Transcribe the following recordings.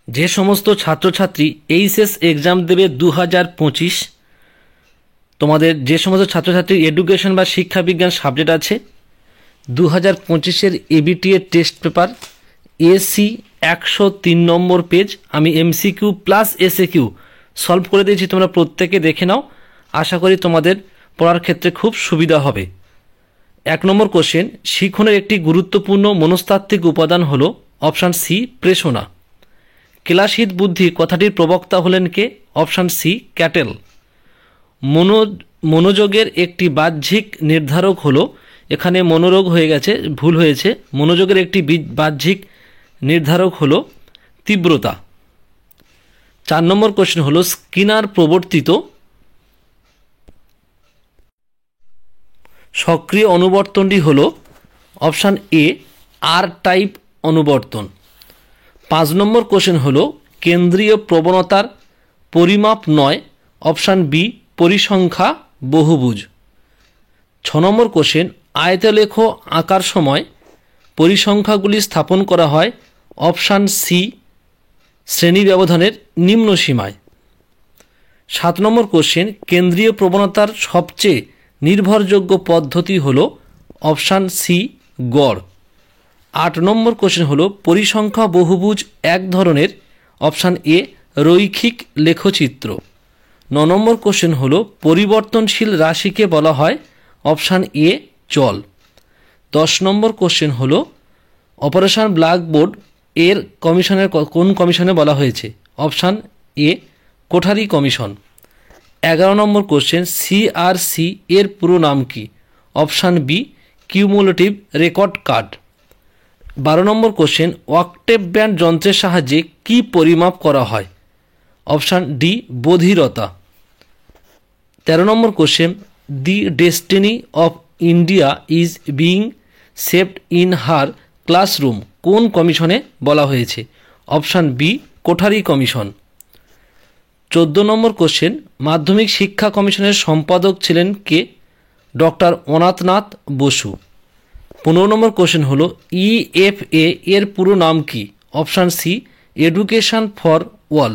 যে সমস্ত ছাত্রছাত্রী এইচএস এক্সাম দেবে 2025, তোমাদের যে সমস্ত ছাত্রছাত্রী এডুকেশন বা শিক্ষাবিজ্ঞান সাবজেক্ট আছে, 2025-এর এবিটিএ টেস্ট পেপার এসি 103 নম্বর পেজ আমি এমসিকিউ প্লাস এসএকিউ সলভ করে দিয়েছি। তোমরা প্রত্যেকে দেখে নাও, আশা করি তোমাদের পড়ার ক্ষেত্রে খুব সুবিধা হবে। 1 নম্বর কোশ্চেন, শিখনের একটি গুরুত্বপূর্ণ মনস্তাত্ত্বিক উপাদান হলো অপশান সি প্রেষণা। কেলাসিত বুদ্ধি কথাটির প্রবক্তা হলেন কে? Option C cattle. মনোযোগের একটি বাহ্যিক নির্ধারক হলো, এখানে মনোরোগ হয়ে গেছে, ভুল হয়েছে, মনোযোগের একটি বাহ্যিক নির্ধারক হলো তীব্রতা। 4 নম্বর কোশ্চেন হলো স্কিনার প্রবর্তিত সক্রিয় অনুবর্তনটি হলো অপশান এ আর টাইপ অনুবর্তন। 5 নম্বর কোশ্চেন হলো কেন্দ্রীয় প্রবণতার পরিমাপ নয়, অপশান বি পরিসংখ্যা বহুভুজ। 6 নম্বর কোশ্চেন, আয়তলেখ আঁকার সময় পরিসংখ্যাগুলি স্থাপন করা হয়, অপশান সি শ্রেণী ব্যবধানের নিম্ন সীমায়। 7 নম্বর কোশ্চেন, কেন্দ্রীয় প্রবণতার সবচেয়ে নির্ভরযোগ্য পদ্ধতি হল অপশান সি গড়। 8 নম্বর কোশ্চেন হলো পরিসংখ্যা বহুভুজ এক ধরনের, অপশান এ রৈখিক লেখচিত্র। 9 নম্বর কোশ্চেন হলো পরিবর্তনশীল রাশিকে বলা হয়, অপশান এ চল। 10 নম্বর কোশ্চেন হলো অপারেশন ব্ল্যাকবোর্ড এর কমিশনের কোন কমিশনে বলা হয়েছে? Option A Kothari commission. 11 নম্বর কোশ্চেন, সিআরসি এর পুরো নাম কি? Option B cumulative record card. 12 নম্বর কোশ্চেন, অক্টেভ ব্যান্ড যন্ত্রের সাহায্যে কি পরিমাপ করা হয়? অপশান ডি বধিরতা। 13 নম্বর question, the destiny of India is being shaped in her classroom কোন কমিশনে বলা হয়েছে? Option B Kothari commission. 14 নম্বর কোশ্চেন, মাধ্যমিক শিক্ষা কমিশনের সম্পাদক ছিলেন কে? ডক্টর অনাথনাথ বসু। 15 নম্বর কোশ্চেন হলো ইএফএ এর পুরো নাম কি? Option C education for all.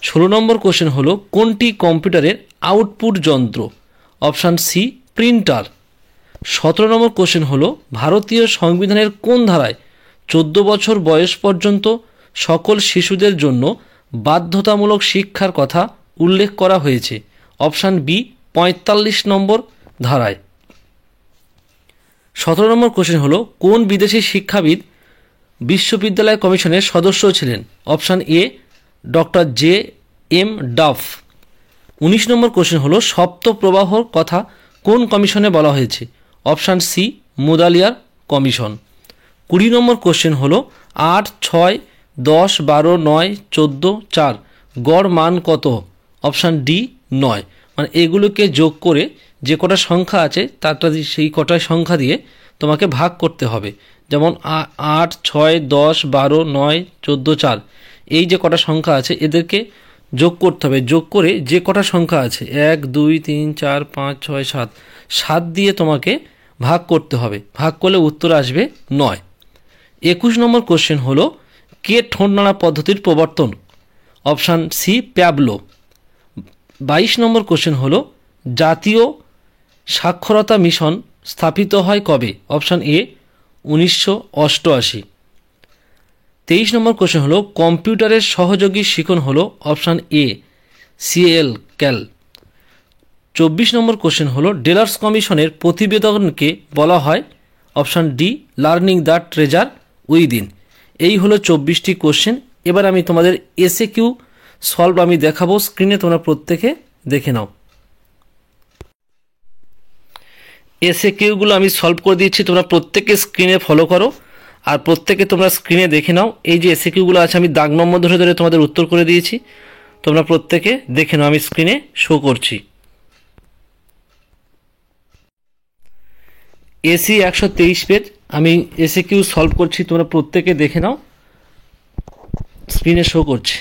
16 নম্বর কোশ্চেন হলো কোনটি কম্পিউটারের আউটপুট যন্ত্র? Option C printer. 17 নম্বর কোশ্চেন হলো ভারতীয় সংবিধানের কোন ধারায় 14 বছর বয়স পর্যন্ত সকল শিশুদের জন্য বাধ্যতামূলক শিক্ষার কথা উল্লেখ করা হয়েছে? অপশান বি 45 নম্বর ধারায়। 17 নম্বর কোশ্চেন হলো কোন বিদেশি শিক্ষাবিদ বিশ্ববিদ্যালয় কমিশনের সদস্য ছিলেন? Option A doctor J M Duff. 19 নম্বর কোশ্চেন হলো সপ্ত প্রবাহর কথা কোন কমিশনে বলা হয়েছে? Option C Mudaliar commission. 20 নম্বর কোশ্চেন হলো 8, 6, 10, 12, 9, 14, 4 গড় মান কত? Option D 9। মানে এগুলোকে যোগ করে যে কটা সংখ্যা আছে তারটা সেই কটা সংখ্যা দিয়ে তোমাকে ভাগ করতে হবে। যেমন 8, 6, 10, 12, 9, 14, 4 এই যে কটা সংখ্যা আছে এদেরকে যোগ করতে হবে। যোগ করে যে কটা সংখ্যা আছে 1, 2, 3, 4, 5, 6, 7 7 দিয়ে তোমাকে ভাগ করতে হবে। ভাগ করলে উত্তর আসবে 9। 21 নম্বর কোশ্চেন হলো কে ঠোঁট নাড়া পদ্ধতির প্রবর্তন? Option C Pablo. 22 নম্বর কোশ্চেন হলো জাতীয় সাক্ষরতা মিশন স্থাপিত হয় কবে? Option A 1988। 23 নম্বর কোশ্চেন হলো কম্পিউটারের সহযোগী শিখন হলো? Option A CL CAL. 24 নম্বর কোশ্চেন হলো ডেলার্স কমিশনের প্রতিবেদনকে বলা হয়? Option D learning the treasure within. এই হলো 24টি কোশ্চেন। এবার আমি তোমাদের এসএকিউ সলভ আমি দেখাবো স্ক্রিনে, তোমরা প্রত্যেকে দেখে নাও। এসএকিউগুলো আমি সলভ করে দিয়েছি, তোমরা প্রত্যেকে স্ক্রিনে ফলো করো আর প্রত্যেকে তোমরা স্ক্রিনে দেখে নাও। এই যে এসএকিউগুলো আছে আমি দাগ নম্বর ধরে ধরে তোমাদের উত্তর করে দিয়েছি, তোমরা প্রত্যেকে দেখে নাও, আমি স্ক্রিনে শো করছি। এসি 123 পেজ আমি এসএকিউ সলভ করছি, তোমরা প্রত্যেকে দেখে নাও, স্ক্রিনে শো করছি।